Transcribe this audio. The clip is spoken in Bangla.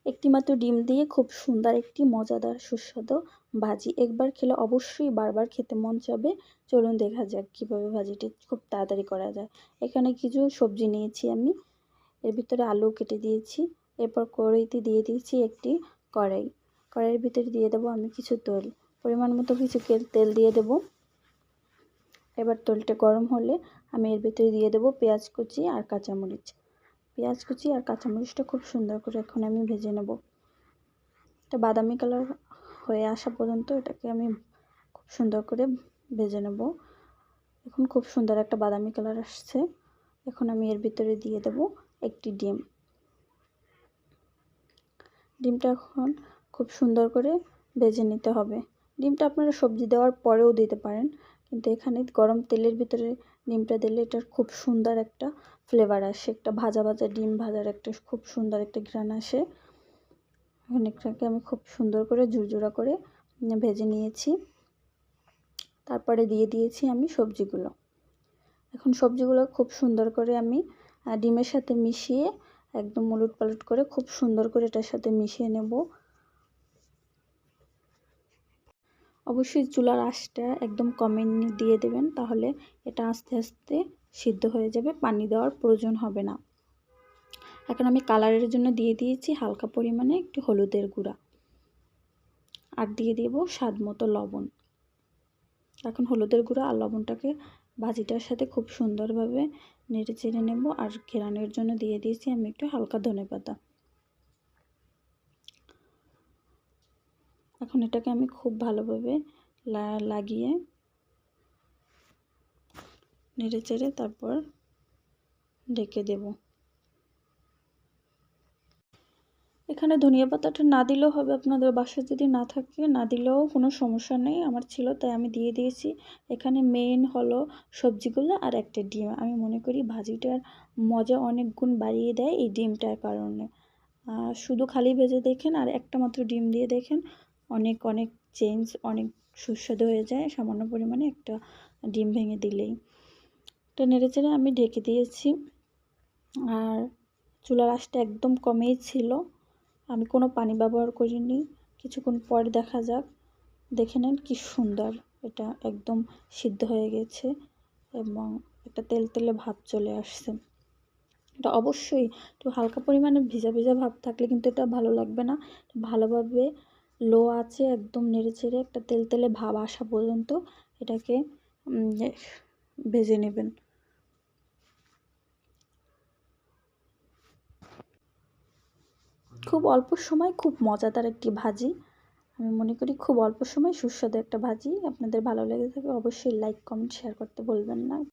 একটি মাত্র ডিম দিয়ে খুব সুন্দর একটি মজাদার সুস্বাদু ভাজি। একবার খেলে অবশ্যই বারবার খেতে মন চাবে। চলুন দেখা যাক কীভাবে ভাজিটি খুব তাড়াতাড়ি করা যায়। এখানে কিছু সবজি নিয়েছি আমি, এর ভিতরে আলু কেটে দিয়েছি। এরপর কড়াইতে দিয়ে দিয়েছি একটি কড়াই। কড়াইয়ের ভিতরে দিয়ে দেবো আমি কিছু তেল, পরিমাণ মতো কিছু তেল দিয়ে দেব। এবার তেলটা গরম হলে আমি এর ভিতরে দিয়ে দেবো পেঁয়াজ কুচি আর কাঁচামরিচ। পেঁয়াজ কুচি আর কাঁচামরিচটা খুব সুন্দর করে এখন আমি ভেজে নেব। এটা বাদামি কালার হয়ে আসা পর্যন্ত এটাকে আমি খুব সুন্দর করে ভেজে নেব। এখন খুব সুন্দর একটা বাদামি কালার আসছে। এখন আমি এর ভিতরে দিয়ে দেব একটি ডিম। ডিমটা এখন খুব সুন্দর করে ভেজে নিতে হবে। ডিমটা আপনারা সবজি দেওয়ার পরেও দিতে পারেন, কিন্তু এখানে গরম তেলের ভিতরে ডিমটা দিলে এটার খুব সুন্দর একটা ফ্লেভার আসে, একটা ভাজা ভাজা ডিম ভাজার একটা খুব সুন্দর একটা ঘ্রাণ আসে। এখন এটাকে আমি খুব সুন্দর করে ঝুরঝুরা করে ভেজে নিয়েছি। তারপরে দিয়ে দিয়েছি আমি সবজিগুলো। এখন সবজিগুলো খুব সুন্দর করে আমি ডিমের সাথে মিশিয়ে একদম উলট পালট করে খুব সুন্দর করে এটার সাথে মিশিয়ে নেব। অবশ্যই চুলার আঁচটা একদম কমে দিয়ে দেবেন, তাহলে এটা আস্তে আস্তে সিদ্ধ হয়ে যাবে, পানি দেওয়ার প্রয়োজন হবে না। এখন আমি কালারের জন্য দিয়ে দিয়েছি হালকা পরিমাণে একটু হলুদের গুঁড়া, আর দিয়ে দেব স্বাদ মতো লবণ। এখন হলুদের গুঁড়া আর লবণটাকে ভাজিটার সাথে খুব সুন্দরভাবে নেড়ে চেড়ে নেব। আর ঘেরানোর জন্য দিয়ে দিয়েছি আমি একটু হালকা ধনেপাতা। এখন এটাকে আমি খুব ভালোভাবে লাগিয়ে নেড়ে চেড়ে তারপর ঢেকে দেব। এখানে ধনিয়া পাতাটা না দিলেও হবে, আপনাদের বাসায় যদি না থাকে না দিলেও কোনো সমস্যা নেই, আমার ছিল তাই আমি দিয়ে দিয়েছি। এখানে মেইন হলো সবজিগুলো আর একটা ডিম। আমি মনে করি ভাজিটার মজা অনেক গুণ বাড়িয়ে দেয় এই ডিমটার কারণে। শুধু খালি ভেজে দেখেন আর একটা মাত্র ডিম দিয়ে দেখেন, অনেক অনেক চেঞ্জ, অনেক সুস্বাদু হয়ে যায় সামান্য পরিমাণে একটা ডিম ভেঙে দিলেই। তো নেড়েচেড়ে আমি ঢেকে দিয়েছি, আর চুলার আঁচটা একদম কমেই ছিল। আমি কোনো পানি ব্যবহার করিনি। কিছুক্ষণ পর দেখা যাক, দেখে নেন কি সুন্দর এটা একদম সিদ্ধ হয়ে গেছে এবং একটা তেল তেলে ভাব চলে আসছে। এটা অবশ্যই একটু হালকা পরিমাণে ভিজা ভিজা ভাব থাকলে কিন্তু এটা ভালো লাগবে না। ভালোভাবে লো আছে একদম নেড়ে চেড়ে একটা তেল তেলে ভাব আসা পর্যন্ত এটাকে ভেজে নেবেন। খুব অল্প সময় খুব মজাদার একটি ভাজি। আমি মনে করি খুব অল্প সময় সুস্বাদু একটা ভাজি। আপনাদের ভালো লেগে থাকে অবশ্যই লাইক কমেন্ট শেয়ার করতে ভুলবেন না।